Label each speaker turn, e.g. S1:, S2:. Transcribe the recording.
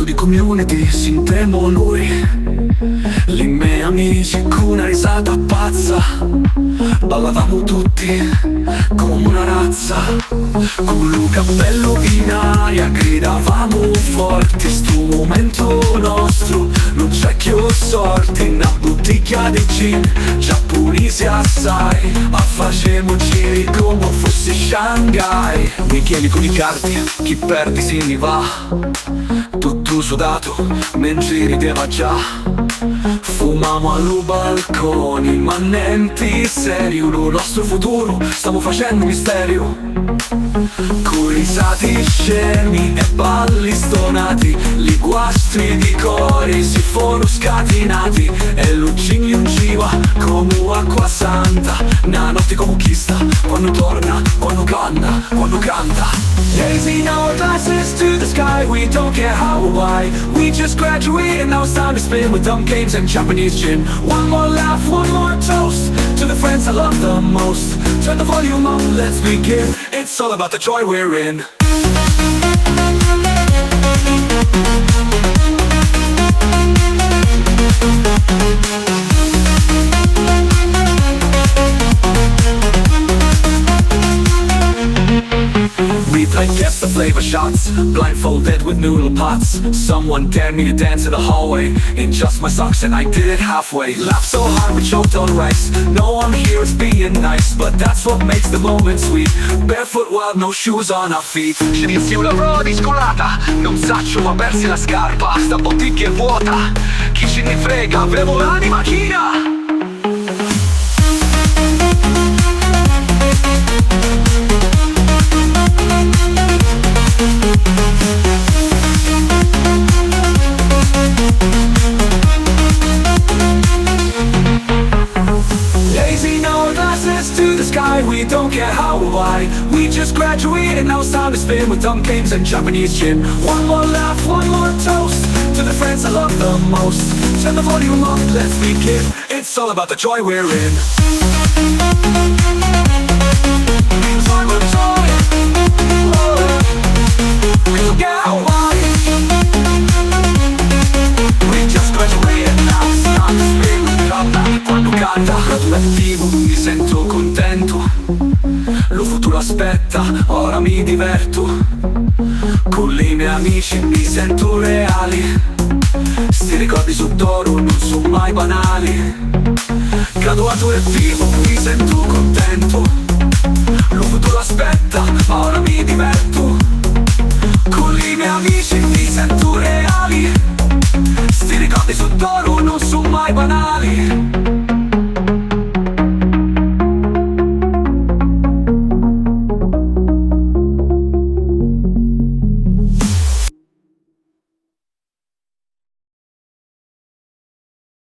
S1: di community si intremono noi. Lì me amici con una risata pazza, ballavamo tutti come una razza. Con un cappello in aria gridavamo forti: stu momento nostro, non c'è che sorti. Una bottiglia di gin, giapponesi assai, ma facemo giri come fosse Shanghai. Mi chiedi con i carti, chi perdi se ne va, tutto sudato mentre rideva già. Fumamo allo balcone, immanenti serio, lo nostro futuro stiamo facendo misterio. Con risati scemi e balli stonati, li guastri di cori si sono scatenati. E lucini in giva come acqua santa, una notte come chi sta, quando torna, quando canta. Raising our glasses to the sky, we don't care how or why. We just graduated, now it's time to spin with dumb games and Japanese gin. One more laugh, one more toast to the friends I love the most. Turn the volume up, let's begin. It's all about the joy we're in. We played guess the flavor shots, blindfolded with noodle pots. Someone dared me to dance in the hallway in just my socks, and I did it halfway. Laughed so hard we choked on rice. No, I'm here, it's being nice, but that's what makes the moment sweet. Barefoot wild, no shoes on our feet. Scendi su la roda scolata, non saccio ma persi la scarpa. Sta bottiglia è vuota, chi ce ne frega, avevo l'anima china. To the sky, we don't care how or why. We just graduated, now it's time to spin with dumb games and Japanese gin. One more laugh, one more toast to the friends I love the most. Turn the volume up, let's begin. It's all about the joy we're in. Joy, we're joy. Oh, we don't care how or why. We just graduated, now it's time to spin with dumb games quando canta. Attivo, mi sento contento, lo futuro aspetta, ora mi diverto. Con i miei amici mi sento reali, sti ricordi su d'oro non sono mai banali. Graduato e vivo, mi sento contento, lo futuro aspetta, ora mi diverto. Con i miei amici mi sento reali, sti ricordi su d'oro non sono mai banali.